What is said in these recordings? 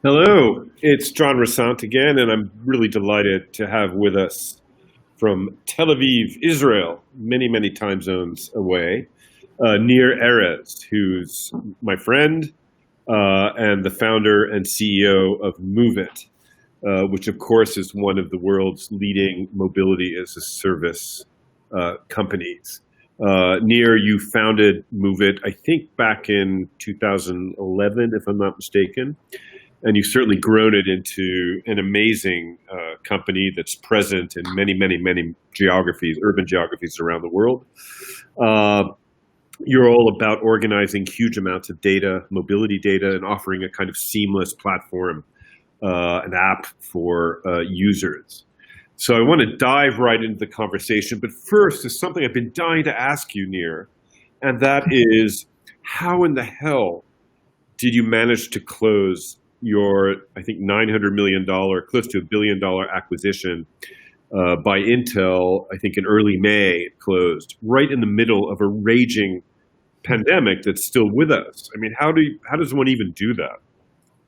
Hello, it's John Rassant again, and I'm really delighted to have with us from Tel Aviv, Israel, many, many time zones away, Nir Erez, who's my friend and the founder and CEO of Moovit, which of course is one of the world's leading mobility as a service companies. Nir, you founded Moovit, I think back in 2011, if I'm not mistaken. And you've certainly grown it into an amazing company that's present in many, many, many geographies, urban geographies around the world. You're all about organizing huge amounts of data, mobility data, and offering a kind of seamless platform, an app for users. So I want to dive right into the conversation. But first, there's something I've been dying to ask you, Nir, and that is, how in the hell did you manage to close your, I think, $900 million, close to $1 billion acquisition by Intel, I think in early May, it closed, right in the middle of a raging pandemic that's still with us? I mean, how does one even do that?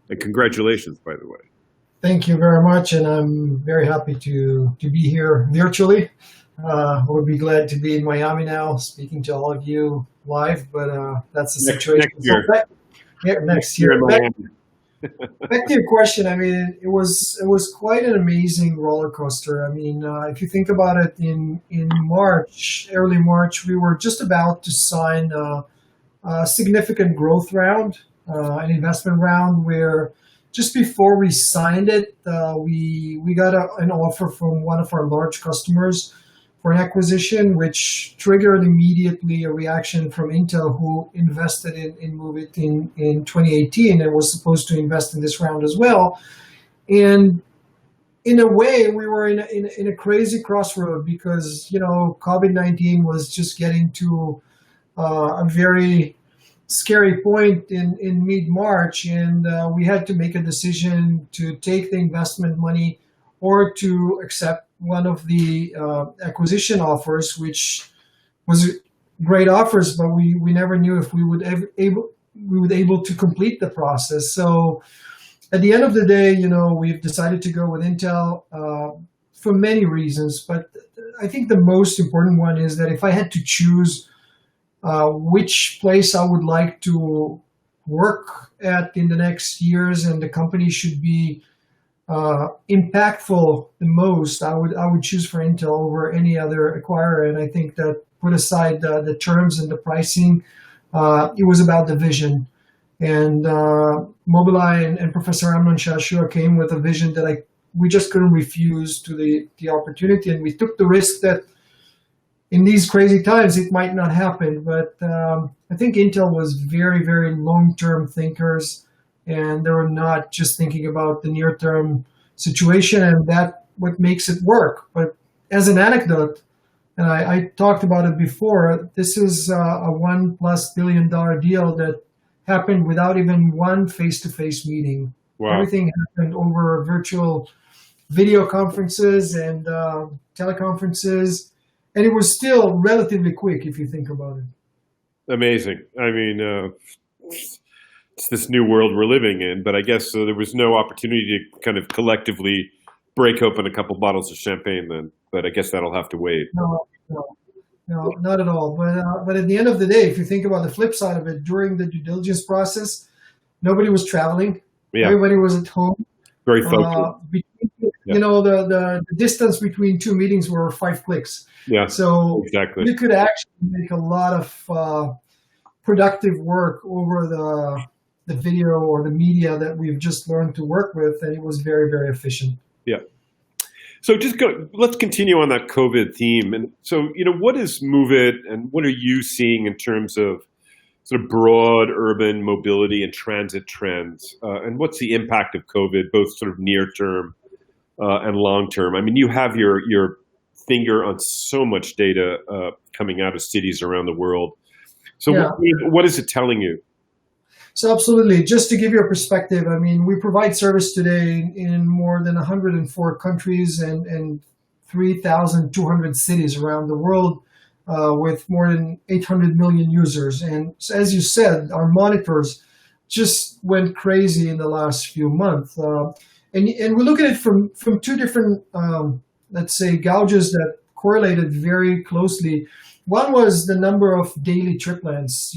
And congratulations, by the way. Thank you very much, and I'm very happy to be here virtually. We'll be glad to be in Miami now, speaking to all of you live, but that's the situation. Next year. Next year. Back to your question, I mean, it was quite an amazing roller coaster. I mean, if you think about it, in March, early March, we were just about to sign a significant growth round, an investment round, where just before we signed it, we got an offer from one of our large customers for an acquisition, which triggered immediately a reaction from Intel, who invested in Moovit in 2018 and was supposed to invest in this round as well. And in a way, we were in a crazy crossroad because, COVID-19 was just getting to a very scary point in mid-March, and we had to make a decision to take the investment money or to accept one of the acquisition offers, which was great offers, but we never knew if we would able to complete the process. So at the end of the day, we've decided to go with Intel for many reasons, but I think the most important one is that if I had to choose which place I would like to work at in the next years and the company should be impactful the most, I would choose for Intel over any other acquirer. And I think that, put aside the terms and the pricing, it was about the vision. And Mobileye and Professor Amnon Shashua came with a vision that we just couldn't refuse to the opportunity, and we took the risk that in these crazy times it might not happen. But I think Intel was very, very long-term thinkers, and they were not just thinking about the near-term situation, and that what makes it work. But as an anecdote, and I talked about it before, this is a $1+ billion deal that happened without even one face-to-face meeting. Wow. Everything happened over virtual video conferences and teleconferences, and it was still relatively quick if you think about it. Amazing. I mean, it's this new world we're living in, but I guess there was no opportunity to kind of collectively break open a couple bottles of champagne then, but I guess that'll have to wait. No, not at all. But at the end of the day, if you think about the flip side of it, during the due diligence process, nobody was traveling. Yeah. Everybody was at home. Very focused. The distance between two meetings were 5 clicks. Yeah. So exactly. You could actually make a lot of productive work over the video or the media that we've just learned to work with, and it was very, very efficient. Yeah. So let's continue on that COVID theme. And so, what is Moovit and what are you seeing in terms of sort of broad urban mobility and transit trends? And what's the impact of COVID, both sort of near term and long term? I mean, you have your finger on so much data coming out of cities around the world. So yeah. What is it telling you? So absolutely. Just to give you a perspective, I mean, we provide service today in more than 104 countries and 3,200 cities around the world with more than 800 million users. And as you said, our monitors just went crazy in the last few months. And we look at it from two different, let's say, gouges that correlated very closely. One was the number of daily trip plans.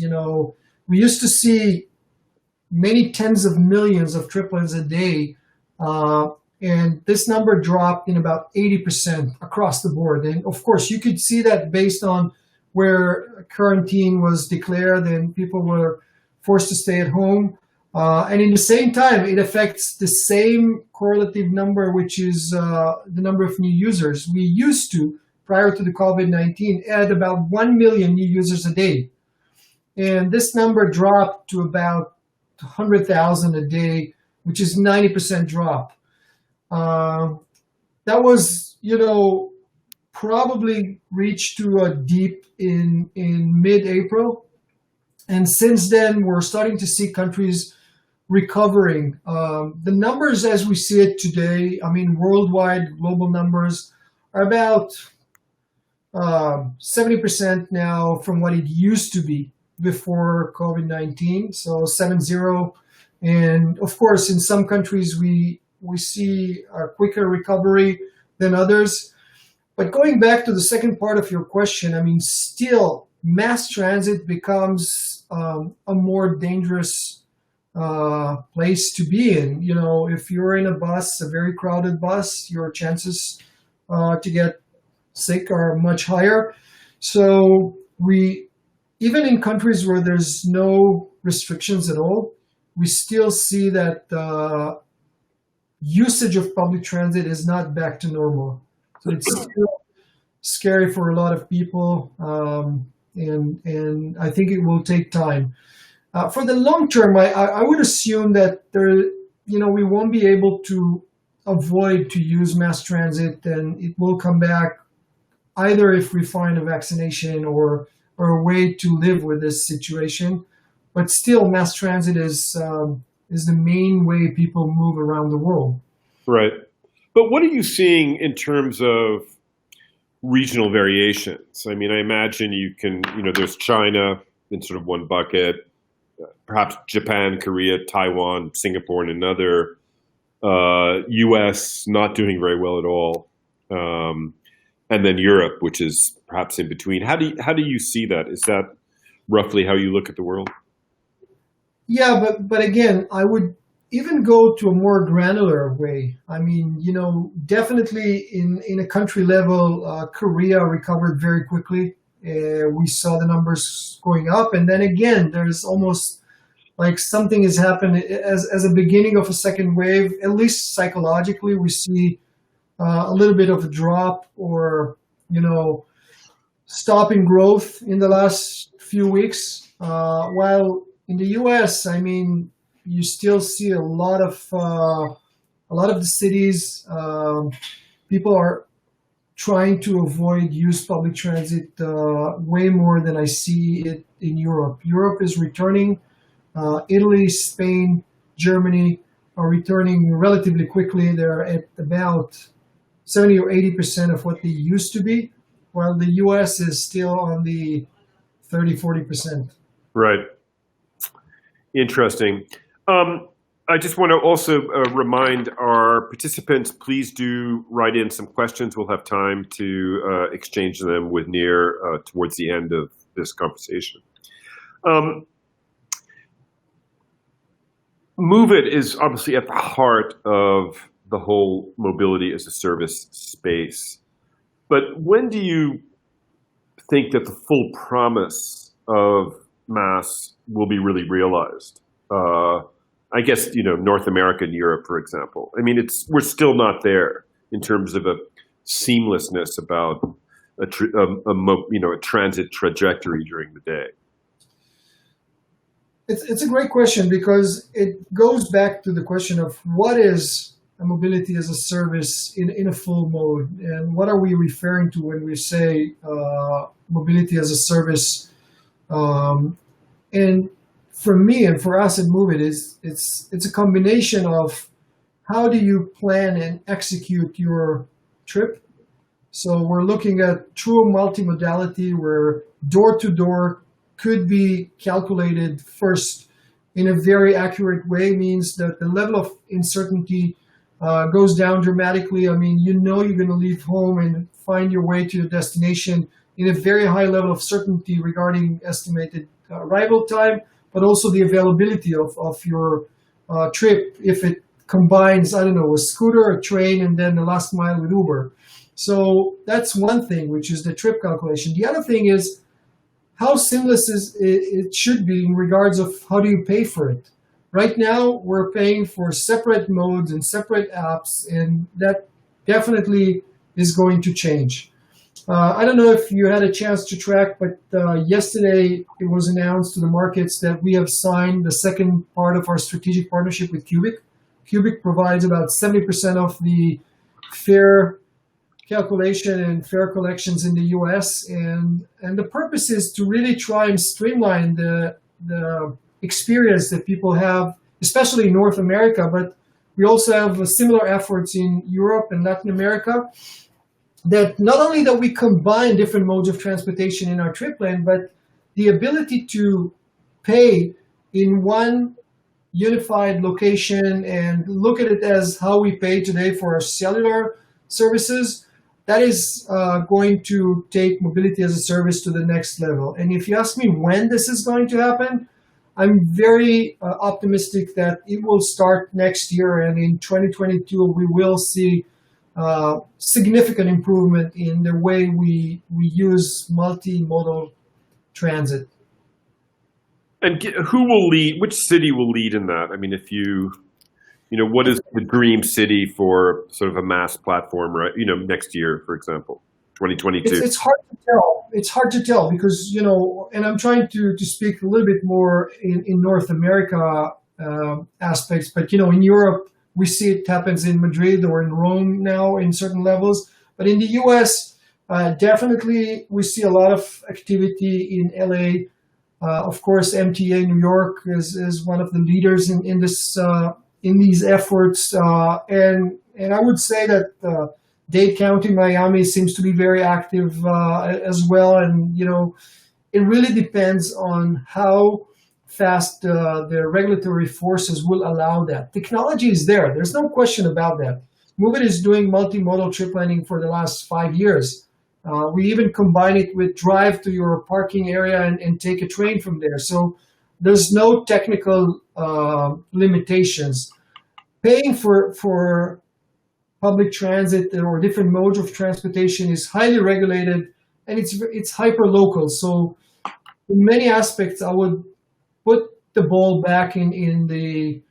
We used to see many tens of millions of trip plans a day, and this number dropped in about 80% across the board. And of course, you could see that based on where quarantine was declared and people were forced to stay at home. And in the same time, it affects the same correlative number, which is the number of new users. We used to, prior to the COVID-19, add about 1 million new users a day. And this number dropped to about 100,000 a day, which is 90% drop. That was, probably reached to a deep in mid-April. And since then, we're starting to see countries recovering. The numbers as we see it today, worldwide global numbers are about 70% now from what it used to be before COVID-19, so 7-0. And of course, in some countries, we see a quicker recovery than others. But going back to the second part of your question, still mass transit becomes a more dangerous place to be in. If you're in a bus, a very crowded bus, your chances to get sick are much higher. So even in countries where there's no restrictions at all, we still see that usage of public transit is not back to normal. So it's still scary for a lot of people, and I think it will take time. For the long term, I would assume that we won't be able to avoid to use mass transit, and it will come back either if we find a vaccination or a way to live with this situation. But still, mass transit is the main way people move around the world. Right. But what are you seeing in terms of regional variations? I imagine you can, there's China in sort of one bucket, perhaps Japan, Korea, Taiwan, Singapore in another, US not doing very well at all, and then Europe, which is perhaps in between. How do you see that? Is that roughly how you look at the world? Yeah, but again, I would even go to a more granular way. Definitely in a country level, Korea recovered very quickly. We saw the numbers going up, and then again, there's almost like something has happened as a beginning of a second wave. At least psychologically, we see a little bit of a drop or stopping growth in the last few weeks. While in the U.S., you still see a lot of the cities. People are trying to avoid use public transit way more than I see it in Europe. Europe is returning. Italy, Spain, Germany are returning relatively quickly. They're at about 70 or 80% of what they used to be, while the U.S. is still on the 30, 40%. Right. Interesting. I just want to also remind our participants, please do write in some questions. We'll have time to exchange them with Nir towards the end of this conversation. Moovit is obviously at the heart of the whole mobility as a service space. But when do you think that the full promise of MaaS will be really realized? I guess, North America and Europe, for example. We're still not there in terms of a seamlessness about a transit trajectory during the day. It's a great question because it goes back to the question of what is a mobility as a service in a full mode, and what are we referring to when we say mobility as a service? And for me and for us at Moovit, it's a combination of how do you plan and execute your trip. So we're looking at true multimodality where door-to-door could be calculated first in a very accurate way means that the level of uncertainty goes down dramatically. I mean, you know you're going to leave home and find your way to your destination in a very high level of certainty regarding estimated arrival time, but also the availability of your trip if it combines, I don't know, a scooter, a train, and then the last mile with Uber. So that's one thing, which is the trip calculation. The other thing is how seamless it should be in regards of how do you pay for it. Right now, we're paying for separate modes and separate apps, and that definitely is going to change. I don't know if you had a chance to track, but yesterday it was announced to the markets that we have signed the second part of our strategic partnership with Cubic. Cubic provides about 70% of the fare calculation and fare collections in the US, and the purpose is to really try and streamline the experience that people have, especially in North America, but we also have similar efforts in Europe and Latin America, that not only that we combine different modes of transportation in our trip plan, but the ability to pay in one unified location and look at it as how we pay today for our cellular services, that is going to take mobility as a service to the next level. And if you ask me when this is going to happen, I'm very optimistic that it will start next year, and in 2022 we will see significant improvement in the way we use multimodal transit. And who will lead? Which city will lead in that? I mean, if what is the dream city for sort of a mass platform, right? Next year, for example, 2022. It's hard to tell. It's hard to tell because, and I'm trying to speak a little bit more in North America aspects, but, in Europe, we see it happens in Madrid or in Rome now in certain levels. But in the US, definitely we see a lot of activity in LA. Of course, MTA New York is one of the leaders in these efforts. And I would say that Dade County, Miami seems to be very active as well. And, it really depends on how fast the regulatory forces will allow that. Technology is there. There's no question about that. Moovit is doing multimodal trip planning for the last 5 years. We even combine it with drive to your parking area and take a train from there. So there's no technical limitations. Paying for public transit or different modes of transportation is highly regulated, and it's hyper local. So in many aspects, I would put the ball back in the,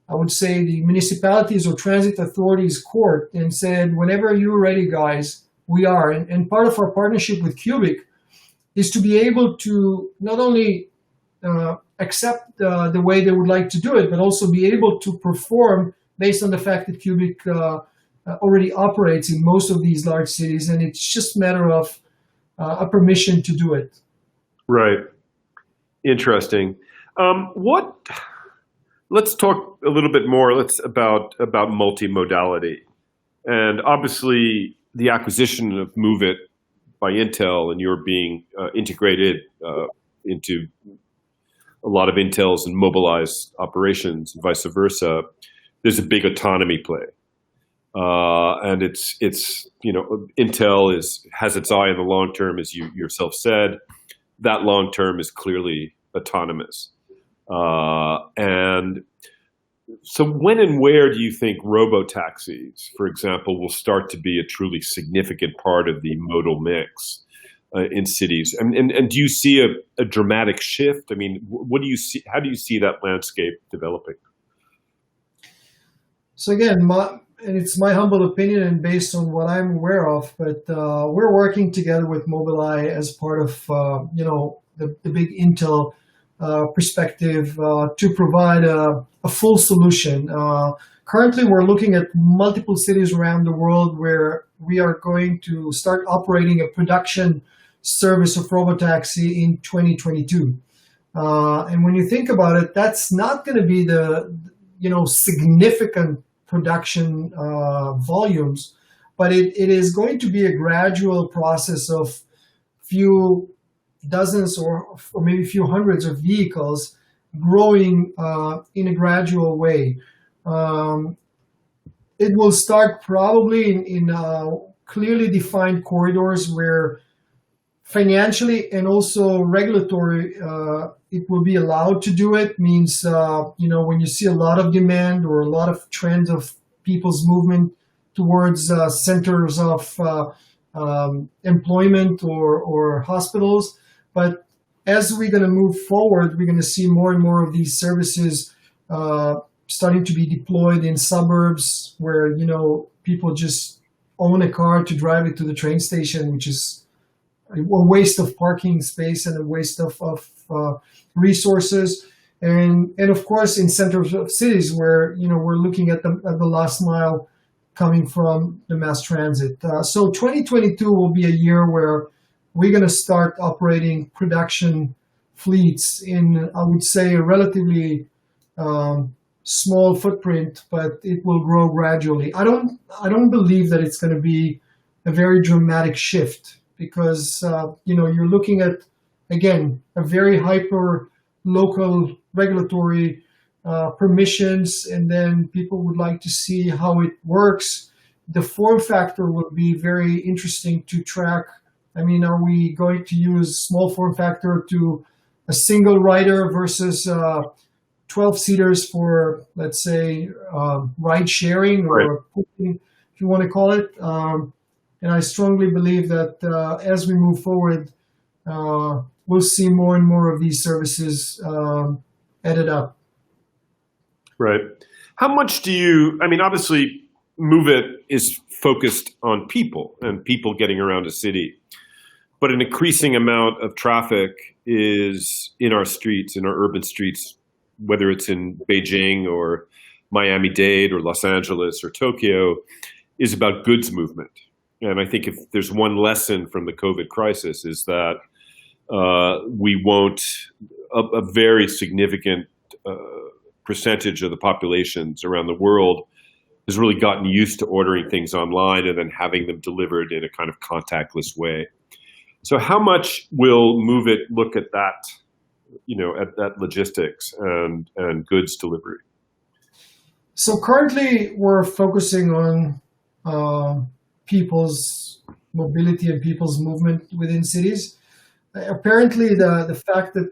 I would say, the municipalities or transit authorities' court and said, whenever you're ready, guys, we are. And part of our partnership with Cubic is to be able to not only accept the way they would like to do it, but also be able to perform based on the fact that Cubic already operates in most of these large cities, and it's just a matter of a permission to do it. Right. Interesting. Let's talk a little bit more. About multimodality, and obviously the acquisition of Moovit by Intel, and you're being integrated into a lot of Intel's and Mobileye's operations, and vice versa. There's a big autonomy play, and it's Intel has its eye on the long term, as you yourself said. That long term is clearly autonomous. And so when and where do you think robotaxis, for example, will start to be a truly significant part of the modal mix in cities? And do you see a dramatic shift? I mean, what do you see? How do you see that landscape developing? So again, and it's my humble opinion and based on what I'm aware of, but we're working together with Mobileye as part of the big Intel perspective to provide a full solution. Currently, we're looking at multiple cities around the world where we are going to start operating a production service of Robotaxi in 2022. And when you think about it, that's not going to be the significant production volumes, but it is going to be a gradual process of few dozens or maybe a few hundreds of vehicles growing in a gradual way. It will start probably in clearly defined corridors where financially and also regulatory, it will be allowed to do it. Means, when you see a lot of demand or a lot of trends of people's movement towards centers of employment or hospitals. But as we're going to move forward, we're going to see more and more of these services starting to be deployed in suburbs where, people just own a car to drive it to the train station, which is a waste of parking space and a waste of resources. And of course, in centers of cities where, we're looking at the last mile coming from the mass transit. So 2022 will be a year where we're going to start operating production fleets in, I would say, a relatively small footprint, but it will grow gradually. I don't believe that it's going to be a very dramatic shift because you're looking at, again, a very hyper local regulatory permissions, and then people would like to see how it works. The form factor will be very interesting to track. I mean, are we going to use small form factor to a single rider versus 12 seaters for, let's say, ride sharing or pushing, if you want to call it. And I strongly believe that as we move forward, we'll see more and more of these services added up. Right. How much obviously Moovit is focused on people and people getting around a city, but an increasing amount of traffic is in our streets, in our urban streets, whether it's in Beijing or Miami-Dade or Los Angeles or Tokyo, is about goods movement. And I think if there's one lesson from the COVID crisis is that a very significant percentage of the populations around the world has really gotten used to ordering things online and then having them delivered in a kind of contactless way. So how much will Moovit look at that, at that logistics and goods delivery? So currently we're focusing on people's mobility and people's movement within cities. Apparently, the fact that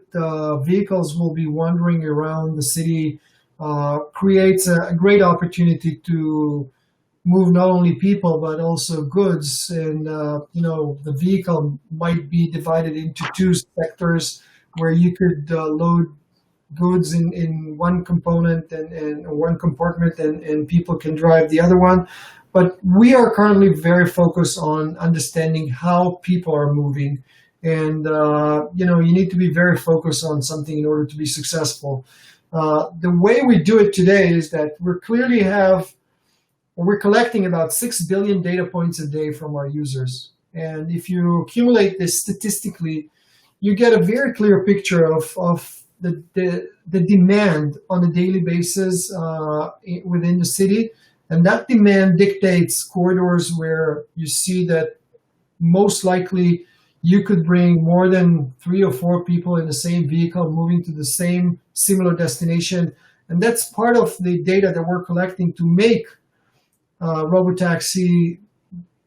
vehicles will be wandering around the city creates a great opportunity to move not only people but also goods. And the vehicle might be divided into two sectors where you could load goods in one component and one compartment, and people can drive the other one. But we are currently very focused on understanding how people are moving. And, you need to be very focused on something in order to be successful. The way we do it today is that we're collecting about 6 billion data points a day from our users. And if you accumulate this statistically, you get a very clear picture of the demand on a daily basis within the city. And that demand dictates corridors where you see that most likely you could bring more than 3 or 4 people in the same vehicle moving to the same similar destination. And that's part of the data that we're collecting to make Robotaxi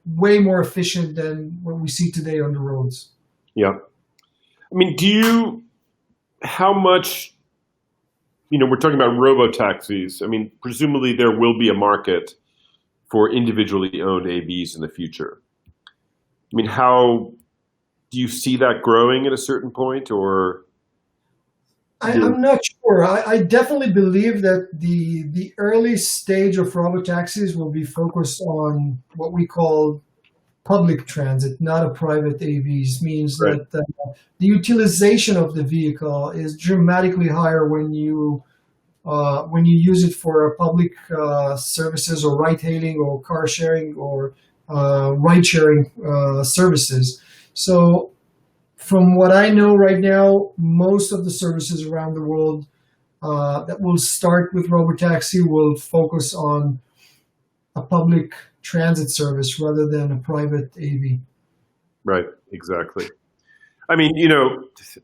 way more efficient than what we see today on the roads. Yeah. I mean, how much, we're talking about Robotaxis. I mean, presumably there will be a market for individually owned AVs in the future. I mean, how do you see that growing at a certain point, or? I'm not sure. I definitely believe that the early stage of robotaxis will be focused on what we call public transit, not a private AVs. Means that the utilization of the vehicle is dramatically higher when you use it for public services or ride-hailing or car sharing or ride-sharing services. So from what I know right now, most of the services around the world that will start with Robotaxi will focus on a public transit service rather than a private AV. Right, exactly. I mean,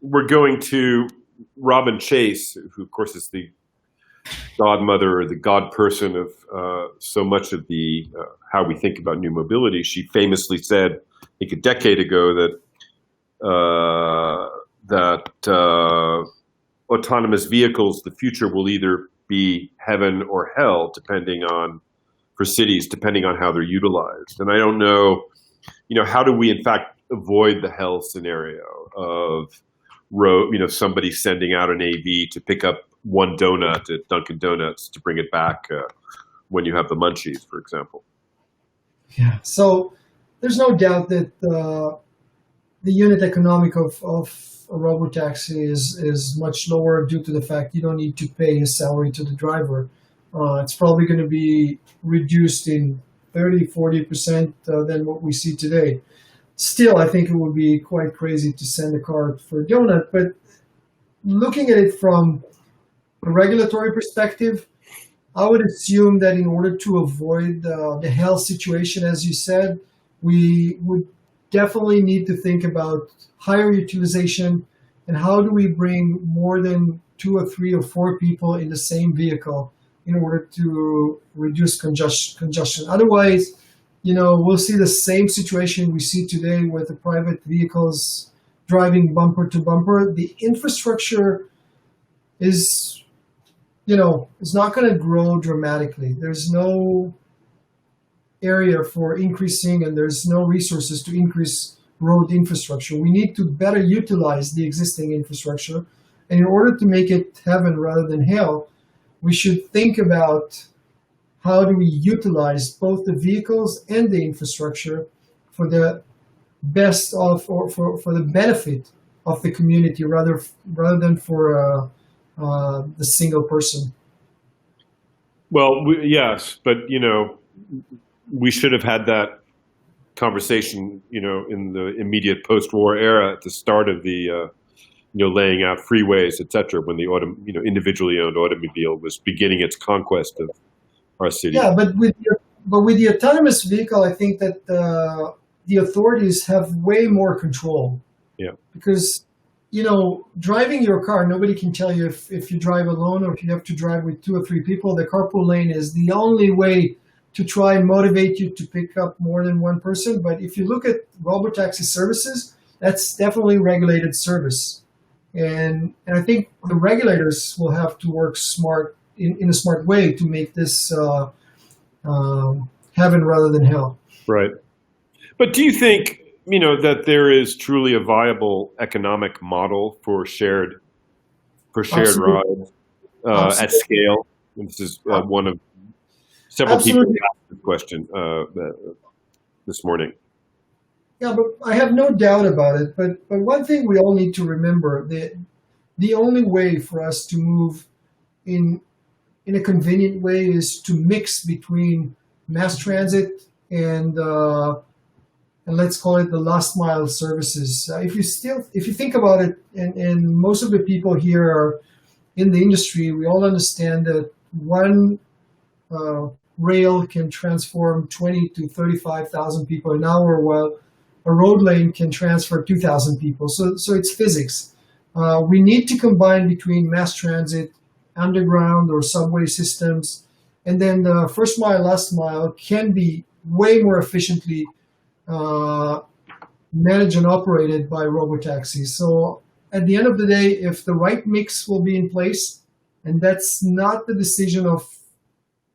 we're going to Robin Chase, who of course is the godmother or the god person of so much of the how we think about new mobility, she famously said, I think a decade ago, that autonomous vehicles, the future will either be heaven or hell, for cities, depending on how they're utilized. And I don't know, how do we in fact avoid the hell scenario of somebody sending out an AV to pick up one donut at Dunkin' Donuts to bring it back when you have the munchies, for example. Yeah. So there's no doubt that the unit economic of a robotaxi is much lower due to the fact you don't need to pay a salary to the driver. It's probably going to be reduced in 30-40% than what we see today. Still, I think it would be quite crazy to send a car for a donut. But looking at it from a regulatory perspective, I would assume that in order to avoid the hell situation, as you said, we would definitely need to think about higher utilization and how do we bring more than 2 or 3 or 4 people in the same vehicle in order to reduce congestion. Otherwise, we'll see the same situation we see today with the private vehicles driving bumper to bumper. The infrastructure is not going to grow dramatically. There's no area for increasing, and there's no resources to increase road infrastructure. We need to better utilize the existing infrastructure. And in order to make it heaven rather than hell, we should think about how do we utilize both the vehicles and the infrastructure for the best of, or for the benefit of the community rather than for the single person. Well, yes, but we should have had that conversation, in the immediate post-war era at the start of the, laying out freeways, et cetera, when the individually owned automobile was beginning its conquest of our city. Yeah, but with the autonomous vehicle, I think that the authorities have way more control. Yeah. Because driving your car, nobody can tell you if you drive alone or if you have to drive with 2 or 3 people. The carpool lane is the only way to try and motivate you to pick up more than one person. But if you look at robotaxi services, that's definitely regulated service. And I think the regulators will have to work smart in a smart way to make this heaven rather than hell. Right. But do you think, that there is truly a viable economic model for shared rides at scale? And this is one of several people asked the question this morning. Yeah, but I have no doubt about it. But one thing we all need to remember, that the only way for us to move in a convenient way is to mix between mass transit and let's call it the last mile services. If you think about it, and most of the people here are in the industry, we all understand that one rail can transform 20 to 35,000 people an hour, while a road lane can transfer 2,000 people. So it's physics. We need to combine between mass transit, underground or subway systems, and then the first mile, last mile can be way more efficiently managed and operated by robotaxis. So at the end of the day, if the right mix will be in place, and that's not the decision of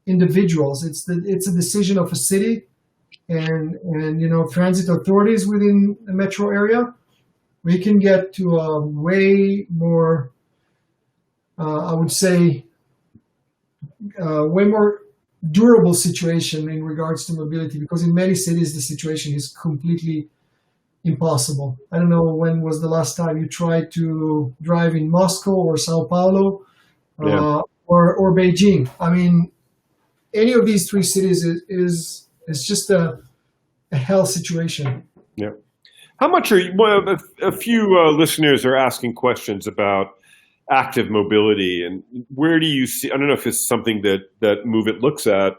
individuals, it's a decision of a city and transit authorities within the metro area, we can get to a way more, I would say, way more durable situation in regards to mobility, because in many cities the situation is completely impossible. I don't know when was the last time you tried to drive in Moscow or Sao Paulo or Beijing. I mean, any of these 3 cities is just a hell situation. Yeah. How much are you? Well, a few listeners are asking questions about active mobility, and where do you see? I don't know if it's something that Moovit looks at,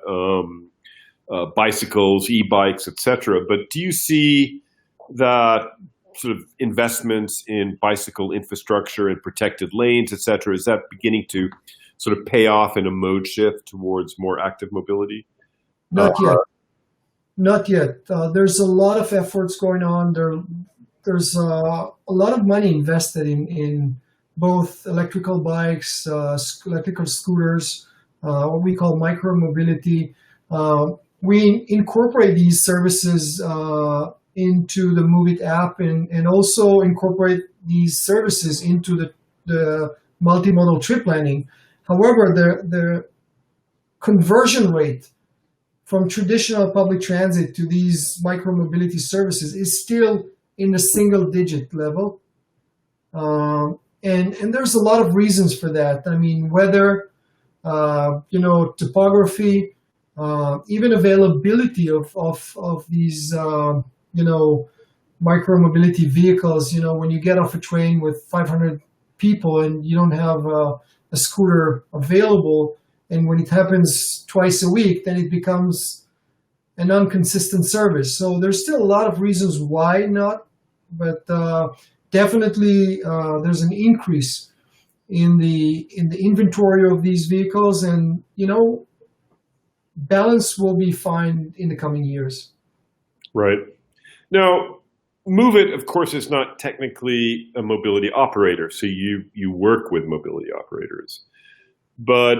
bicycles, e-bikes, etc. But do you see that sort of investments in bicycle infrastructure and protected lanes, et cetera, is that beginning to sort of pay off in a mode shift towards more active mobility? Not yet. Not yet. There's a lot of efforts going on. There's a lot of money invested in both electrical bikes, electrical scooters, what we call micro-mobility. We incorporate these services into the Moovit app and also incorporate these services into the multimodal trip planning. However, the conversion rate from traditional public transit to these micro-mobility services is still in the single-digit level. And there's a lot of reasons for that. I mean, weather, topography, even availability of these, micro-mobility vehicles. When you get off a train with 500 people and you don't have a scooter available, and when it happens twice a week, then it becomes an inconsistent service. So there's still a lot of reasons why not, but definitely there's an increase in the inventory of these vehicles, and balance will be fine in the coming years. Right. Now, Moovit, of course, is not technically a mobility operator, so you work with mobility operators. But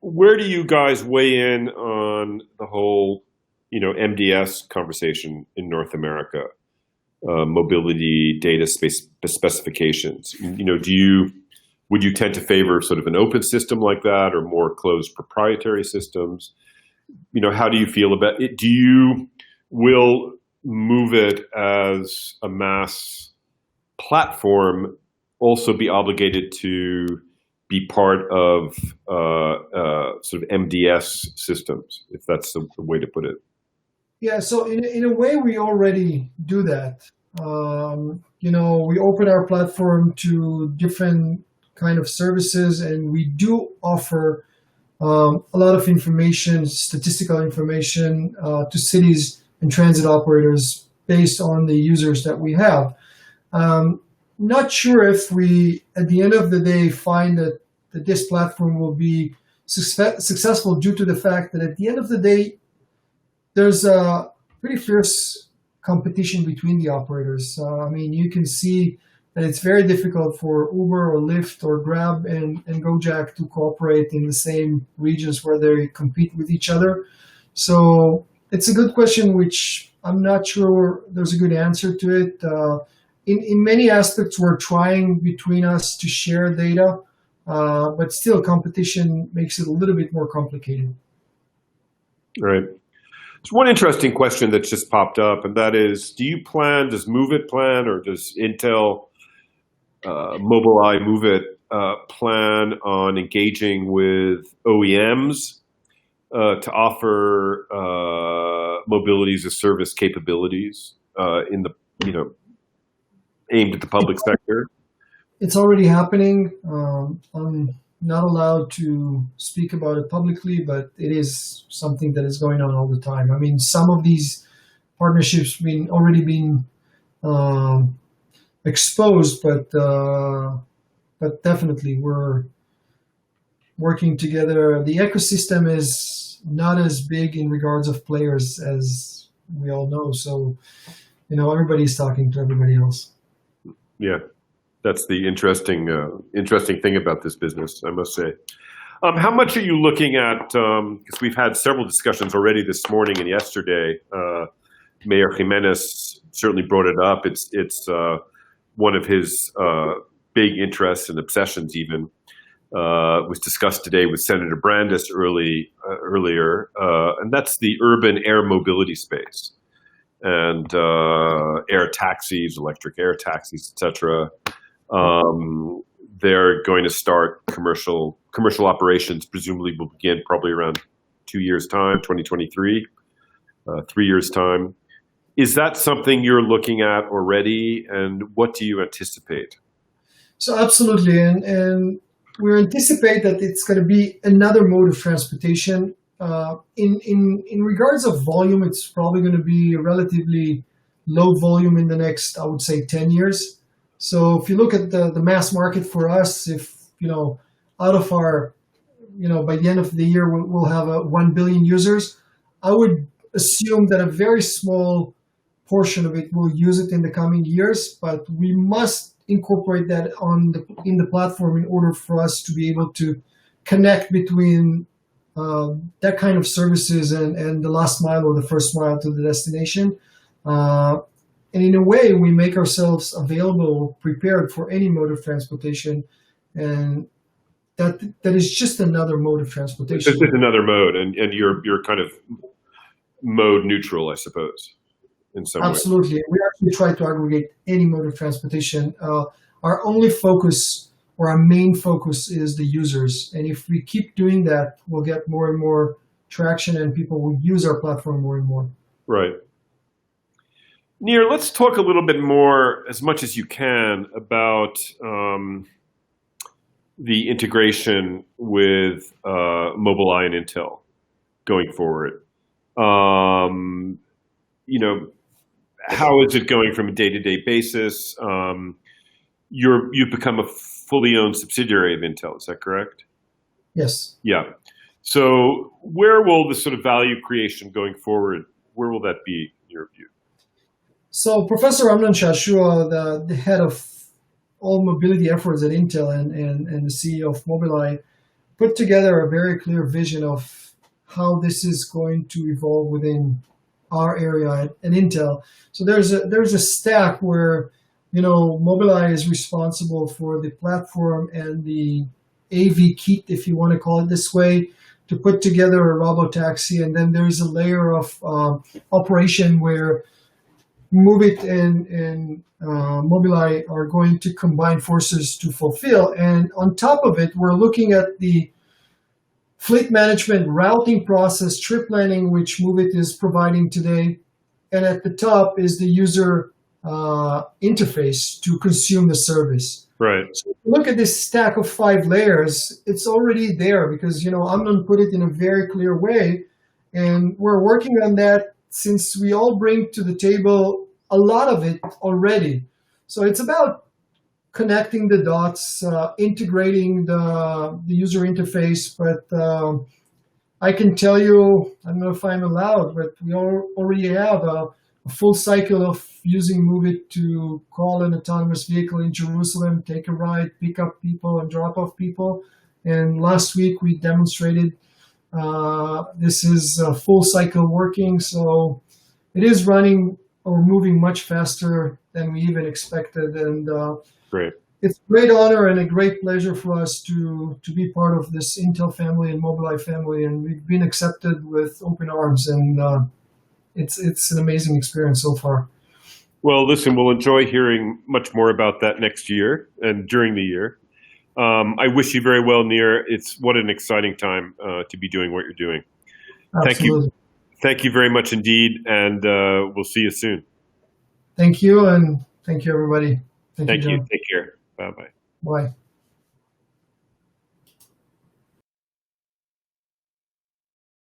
where do you guys weigh in on the whole, MDS conversation in North America, mobility data space specifications? Would you tend to favor sort of an open system like that, or more closed proprietary systems? How do you feel about it? Will Moovit as a mass platform also be obligated to be part of sort of MDS systems, if that's the way to put it? Yeah, so in a way, we already do that. We open our platform to different kind of services, and we do offer a lot of information, statistical information, to cities and transit operators based on the users that we have. Not sure if we, at the end of the day, find that this platform will be successful due to the fact that at the end of the day, there's a pretty fierce competition between the operators. You can see that it's very difficult for Uber or Lyft or Grab and Gojek to cooperate in the same regions where they compete with each other. So it's a good question, which I'm not sure there's a good answer to it. In many aspects, we're trying between us to share data, but still competition makes it a little bit more complicated. Right. There's one interesting question that's just popped up, and that is, does Moovit plan, or does Intel, Mobileye Moovit plan on engaging with OEMs to offer mobility as a service capabilities in the aimed at the public sector? It's already happening. I'm not allowed to speak about it publicly, but it is something that is going on all the time. Some of these partnerships already been exposed, but definitely we're working together. The ecosystem is not as big in regards of players as we all know. So, everybody's talking to everybody else. Yeah, that's the interesting thing about this business, I must say. How much are you looking at, because we've had several discussions already this morning and yesterday. Mayor Jimenez certainly brought it up. It's one of his big interests and obsessions even. Was discussed today with Senator Brandis earlier, and that's the urban air mobility space. And air taxis, electric air taxis, etc. They're going to start commercial operations. Presumably, will begin probably around 2 years' time, 2023, 3 years' time. Is that something you're looking at already, and what do you anticipate? So absolutely, and we anticipate that it's going to be another mode of transportation. In regards of volume, it's probably going to be relatively low volume in the next, I would say, 10 years. So if you look at the mass market for us, if, out of our, by the end of the year, we'll have 1 billion users, I would assume that a very small portion of it will use it in the coming years, but we must incorporate that in the platform in order for us to be able to connect between that kind of services and the last mile or the first mile to the destination. And in a way, we make ourselves available, prepared for any mode of transportation. And that is just another mode of transportation. This is another mode, and you're kind of mode neutral, I suppose, in some way. Absolutely. We actually try to aggregate any mode of transportation. Our only focus, or our main focus, is the users. And if we keep doing that, we'll get more and more traction and people will use our platform more and more. Right. Nir, let's talk a little bit more, as much as you can, about the integration with Mobileye and Intel going forward. How is it going from a day-to-day basis? You've become a fully owned subsidiary of Intel, is that correct? Yes. Yeah. So where will the sort of value creation going forward, where will that be in your view? So Professor Amnon Shashua, the head of all mobility efforts at Intel and the CEO of Mobileye, put together a very clear vision of how this is going to evolve within our area at Intel. So there's a stack where Mobileye is responsible for the platform and the AV kit, if you want to call it this way, to put together a Robotaxi, and then there's a layer of operation where Moovit and Mobileye are going to combine forces to fulfill. And on top of it, we're looking at the fleet management routing process, trip planning, which Moovit is providing today. And at the top is the user interface to consume the service. Right. So if you look at this stack of 5 layers, it's already there because, Amnon put it in a very clear way. And we're working on that since we all bring to the table a lot of it already. So it's about connecting the dots, integrating the user interface. But I can tell you, I don't know if I'm allowed, but we already have a full cycle of using Moovit to call an autonomous vehicle in Jerusalem, take a ride, pick up people, and drop off people. And last week we demonstrated this is a full cycle working. So it is running or moving much faster than we even expected. And great. It's a great honor and a great pleasure for us to be part of this Intel family and Mobileye family. And we've been accepted with open arms. And it's an amazing experience so far. Well, listen, we'll enjoy hearing much more about that next year and during the year. I wish you very well, Nir. What an exciting time to be doing what you're doing. Absolutely. Thank you very much indeed, and we'll see you soon. Thank you, and thank you, everybody. Thank you. Take care. Bye-bye. Bye.